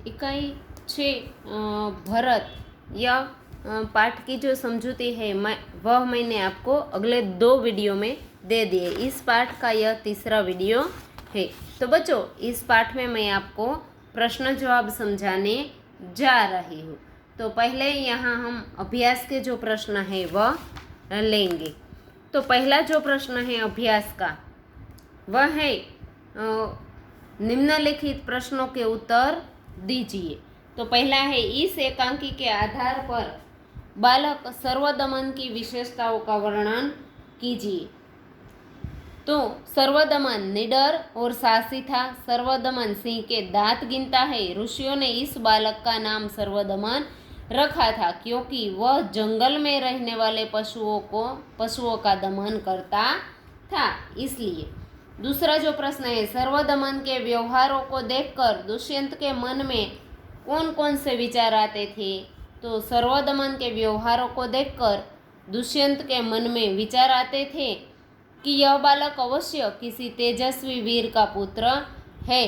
इकाई 6 भरत या पाठ की जो समझौती है वह मैंने आपको अगले 2 वीडियो में दे दिए। इस पाठ का यह तीसरा वीडियो है। तो बच्चों, इस पाठ में मैं आपको प्रश्न जवाब समझाने जा रही हूँ। तो पहले यहाँ हम अभ्यास के जो प्रश्न है वह लेंगे। तो पहला जो प्रश्न है अभ्यास का वह है निम्नलिखित प्रश्नों के उत्तर दीजिए। तो पहला है, इस एकांकी के आधार पर बालक सर्वदमन की विशेषताओं का वर्णन कीजिए। तो सर्वदमन निडर और साहसी था। सर्वदमन सिंह के दांत गिनता है। ऋषियों ने इस बालक का नाम सर्वदमन रखा था क्योंकि वह जंगल में रहने वाले पशुओं का दमन करता था, इसलिए। दूसरा जो प्रश्न है, सर्वदमन के व्यवहारों को देखकर दुष्यंत के मन में कौन कौन से विचार आते थे? तो सर्वदमन के व्यवहारों को देखकर दुष्यंत के मन में विचार आते थे कि यह बालक अवश्य किसी तेजस्वी वीर का पुत्र है।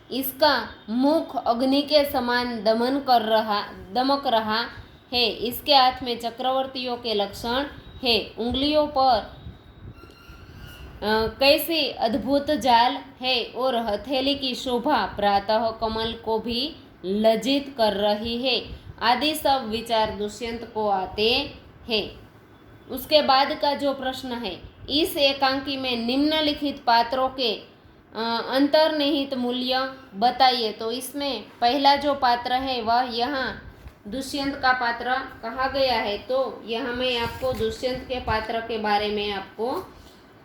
इसका मुख अग्नि के समान दमक रहा है। इसके हाथ में चक्रवर्तियों के लक्षण है। उंगलियों पर कैसी अद्भुत जाल है और हथेली की शोभा प्रातः कमल को भी लज्जित कर रही है, आदि सब विचार दुष्यंत को आते हैं। उसके बाद का जो प्रश्न है, इस एकांकी में निम्नलिखित पात्रों के अंतर्निहित मूल्य बताइए। तो इसमें पहला जो पात्र है वह यहाँ दुष्यंत का पात्र कहा गया है। तो यहाँ मैं आपको दुष्यंत के पात्र के बारे में आपको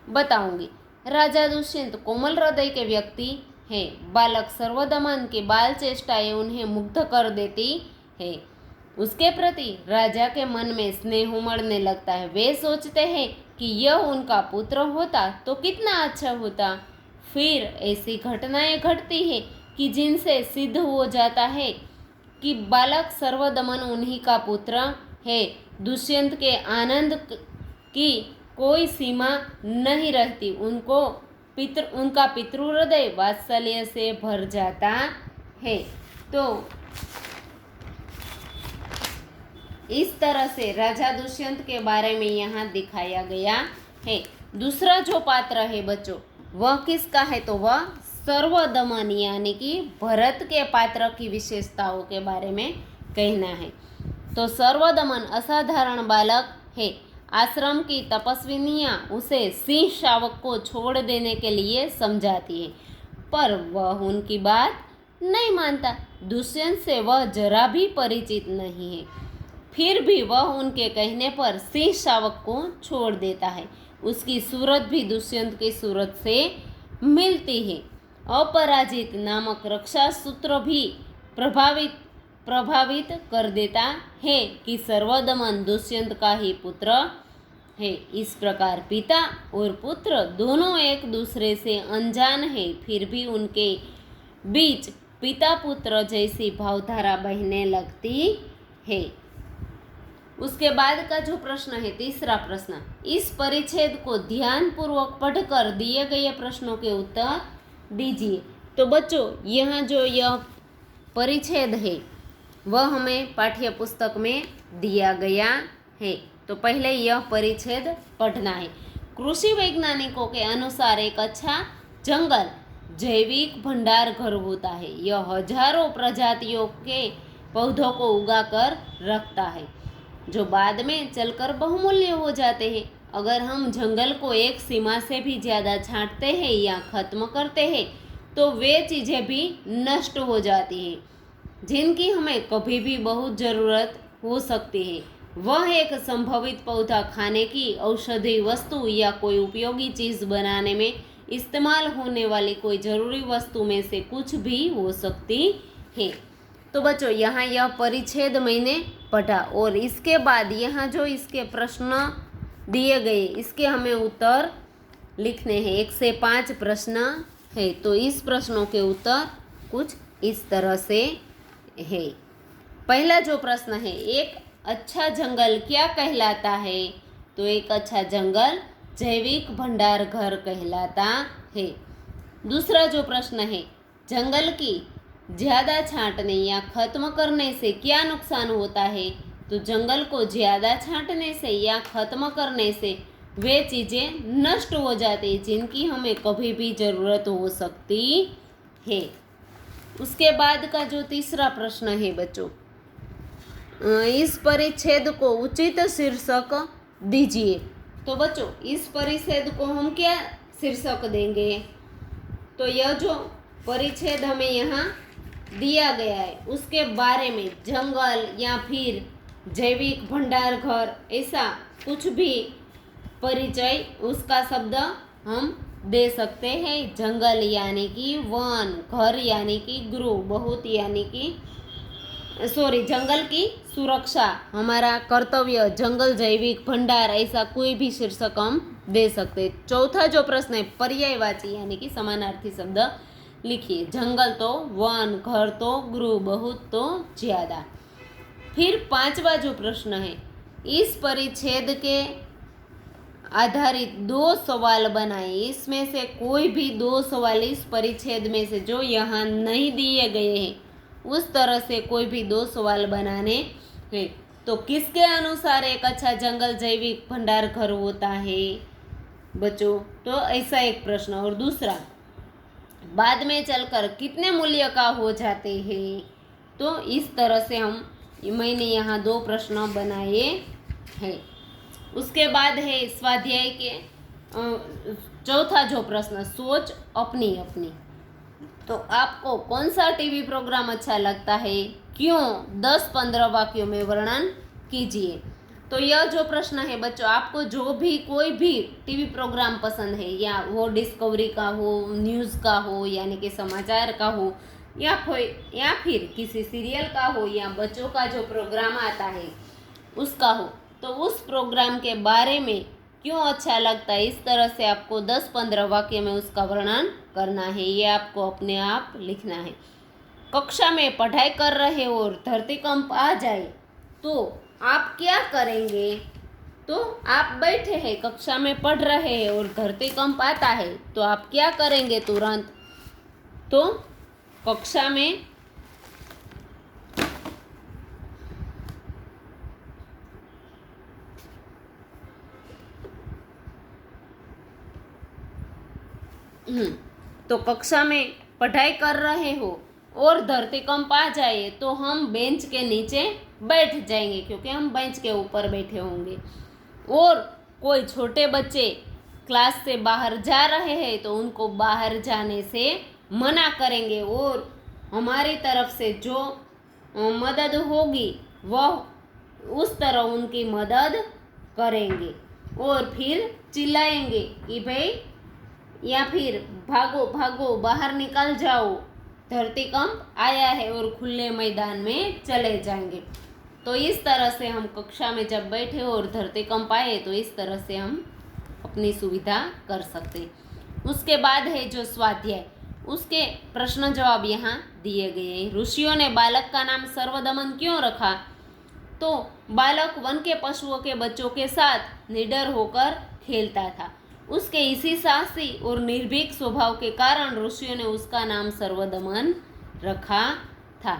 बताऊंगी। राजा दुष्यंत कोमल हृदय के व्यक्ति है। बालक सर्वदमन की बाल चेष्टाएं उन्हें मुग्ध कर देती है। उसके प्रति राजा के मन में स्नेह उमड़ने लगता है। वे सोचते हैं कि यह उनका पुत्र होता तो कितना अच्छा होता। फिर ऐसी घटनाएं घटती है कि जिनसे सिद्ध हो जाता है कि बालक सर्वदमन उन्हीं का पुत्र है। दुष्यंत के आनंद की कोई सीमा नहीं रहती। उनका पितृहृदय वात्सल्य से भर जाता है। तो इस तरह से राजा दुष्यंत के बारे में यहाँ दिखाया गया है। दूसरा जो पात्र है बच्चों, वह किसका है? तो वह सर्वदमन यानी कि भरत के पात्र की विशेषताओं के बारे में कहना है। तो सर्वदमन असाधारण बालक है। आश्रम की तपस्विनियाँ उसे सिंह शावक को छोड़ देने के लिए समझाती है, पर वह उनकी बात नहीं मानता। दुष्यंत से वह जरा भी परिचित नहीं है, फिर भी वह उनके कहने पर सिंह शावक को छोड़ देता है। उसकी सूरत भी दुष्यंत की सूरत से मिलती है। अपराजित नामक रक्षा सूत्र भी प्रभावित कर देता है कि सर्वदमन दुष्यंत का ही पुत्र है। इस प्रकार पिता और पुत्र दोनों एक दूसरे से अनजान है, फिर भी उनके बीच पिता पुत्र जैसी भावधारा बहने लगती है। उसके बाद का जो प्रश्न है, तीसरा प्रश्न, इस परिच्छेद को ध्यानपूर्वक पढ़कर दिए गए प्रश्नों के उत्तर दीजिए। तो बच्चों, यहाँ जो यह परिच्छेद है वह हमें पाठ्य पुस्तक में दिया गया है। तो पहले यह परिच्छेद पढ़ना है। कृषि वैज्ञानिकों के अनुसार एक अच्छा जंगल जैविक भंडार घर होता है। यह हजारों प्रजातियों के पौधों को उगाकर रखता है जो बाद में चलकर बहुमूल्य हो जाते हैं। अगर हम जंगल को एक सीमा से भी ज़्यादा छांटते हैं या खत्म करते हैं तो वे चीज़ें भी नष्ट हो जाती हैं जिनकी हमें कभी भी बहुत ज़रूरत हो सकती है। वह एक संभवित पौधा खाने की औषधि वस्तु या कोई उपयोगी चीज़ बनाने में इस्तेमाल होने वाली कोई ज़रूरी वस्तु में से कुछ भी हो सकती है। तो बच्चों, यहाँ यह परिच्छेद मैंने पढ़ा और इसके बाद यहाँ जो इसके प्रश्न दिए गए इसके हमें उत्तर लिखने हैं। 1 से 5 प्रश्न है। तो इस प्रश्नों के उत्तर कुछ इस तरह से है। पहला जो प्रश्न है, एक अच्छा जंगल क्या कहलाता है? तो एक अच्छा जंगल जैविक भंडार घर कहलाता है। दूसरा जो प्रश्न है, जंगल की ज़्यादा छांटने या खत्म करने से क्या नुकसान होता है? तो जंगल को ज़्यादा छांटने से या खत्म करने से वे चीज़ें नष्ट हो जाती जिनकी हमें कभी भी ज़रूरत हो सकती है। उसके बाद का जो तीसरा प्रश्न है बच्चों, इस परिच्छेद को उचित शीर्षक दीजिए। तो बच्चों इस परिच्छेद को हम क्या शीर्षक देंगे? तो यह जो परिच्छेद हमें यहाँ दिया गया है उसके बारे में जंगल या फिर जैविक भंडार घर ऐसा कुछ भी परिचय उसका शब्द हम दे सकते हैं। जंगल यानी कि वन, घर यानी कि गृह, बहुत यानी कि जंगल की सुरक्षा हमारा कर्तव्य, जंगल जैविक भंडार, ऐसा कोई भी शीर्षक हम दे सकते। चौथा जो प्रश्न है पर्यायवाची यानी कि समानार्थी शब्द लिखिए। जंगल तो वन, घर तो गृह, बहुत तो ज्यादा। फिर पांचवा जो प्रश्न है, इस परिच्छेद के आधारित 2 सवाल बनाए। इसमें से कोई भी 2 सवाल इस परिच्छेद में से जो यहाँ नहीं दिए गए हैं उस तरह से कोई भी 2 सवाल बनाने हैं। तो किसके अनुसार एक अच्छा जंगल जैविक भंडार घर होता है बच्चों? तो ऐसा एक प्रश्न। और दूसरा, बाद में चलकर कितने मूल्य का हो जाते हैं? तो इस तरह से मैंने यहाँ 2 प्रश्न बनाए हैं। उसके बाद है स्वाध्याय के चौथा जो प्रश्न, सोच अपनी अपनी। तो आपको कौन सा टीवी प्रोग्राम अच्छा लगता है, क्यों? 10-15 वाक्यों में वर्णन कीजिए। तो यह जो प्रश्न है बच्चों, आपको जो भी कोई भी टीवी प्रोग्राम पसंद है, या वो डिस्कवरी का हो, न्यूज़ का हो यानी कि समाचार का हो, या फिर किसी सीरियल का हो, या बच्चों का जो प्रोग्राम आता है उसका हो, तो उस प्रोग्राम के बारे में क्यों अच्छा लगता है, इस तरह से आपको 10-15 वाक्य में उसका वर्णन करना है। ये आपको अपने आप लिखना है। कक्षा में पढ़ाई कर रहे हो और धरतीकंप आ जाए तो आप क्या करेंगे? तो आप बैठे हैं, कक्षा में पढ़ रहे हैं और धरतीकंप आता है तो आप क्या करेंगे तुरंत? तो कक्षा में तो कक्षा में पढ़ाई कर रहे हो और धरतीकंप आ जाए तो हम बेंच के नीचे बैठ जाएंगे, क्योंकि हम बेंच के ऊपर बैठे होंगे। और कोई छोटे बच्चे क्लास से बाहर जा रहे हैं तो उनको बाहर जाने से मना करेंगे, और हमारी तरफ से जो मदद होगी वह उस तरह उनकी मदद करेंगे, और फिर चिल्लाएंगे कि भाई, या फिर भागो भागो, बाहर निकल जाओ, धरतीकंप आया है, और खुले मैदान में चले जाएंगे। तो इस तरह से हम कक्षा में जब बैठे और धरतीकंप आए तो इस तरह से हम अपनी सुविधा कर सकते। उसके बाद है जो स्वाध्याय, उसके प्रश्न जवाब यहाँ दिए गए हैं। ऋषियों ने बालक का नाम सर्वदमन क्यों रखा? तो बालक वन के पशुओं के बच्चों के साथ निडर होकर खेलता था। उसके इसी साहसी और निर्भीक स्वभाव के कारण ऋषियों ने उसका नाम सर्वदमन रखा था।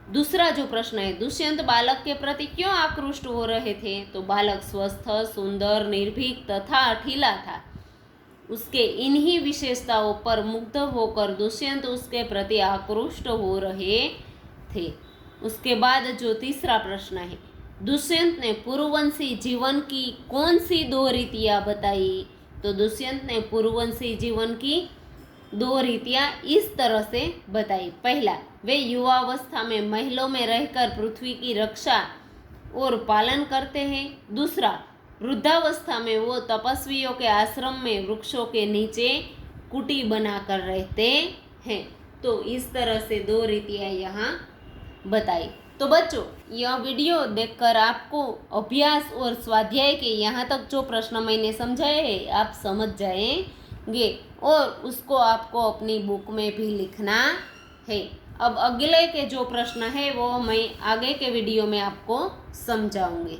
दूसरा जो प्रश्न है, दुष्यंत बालक के प्रति क्यों आकृष्ट हो रहे थे? तो बालक स्वस्थ, सुंदर, निर्भीक तथा अठीला था। उसके इन्हीं विशेषताओं पर मुग्ध होकर दुष्यंत उसके प्रति आकृष्ट हो रहे थे। उसके बाद जो तीसरा प्रश्न है, दुष्यंत ने पूर्ववंशी जीवन की कौन सी 2 रीतियां बताई? तो दुष्यंत ने पूर्ववंशी जीवन की 2 रीतियां इस तरह से बताई। पहला, वे युवावस्था में महलों में रहकर पृथ्वी की रक्षा और पालन करते हैं। दूसरा, वृद्धावस्था में वो तपस्वियों के आश्रम में वृक्षों के नीचे कुटी बनाकर रहते हैं। तो इस तरह से 2 रीतियां यहाँ बताई। तो बच्चों, यह वीडियो देखकर आपको अभ्यास और स्वाध्याय के यहाँ तक जो प्रश्न मैंने समझाए हैं आप समझ जाएंगे, और उसको आपको अपनी बुक में भी लिखना है। अब अगले के जो प्रश्न है वो मैं आगे के वीडियो में आपको समझाऊंगी।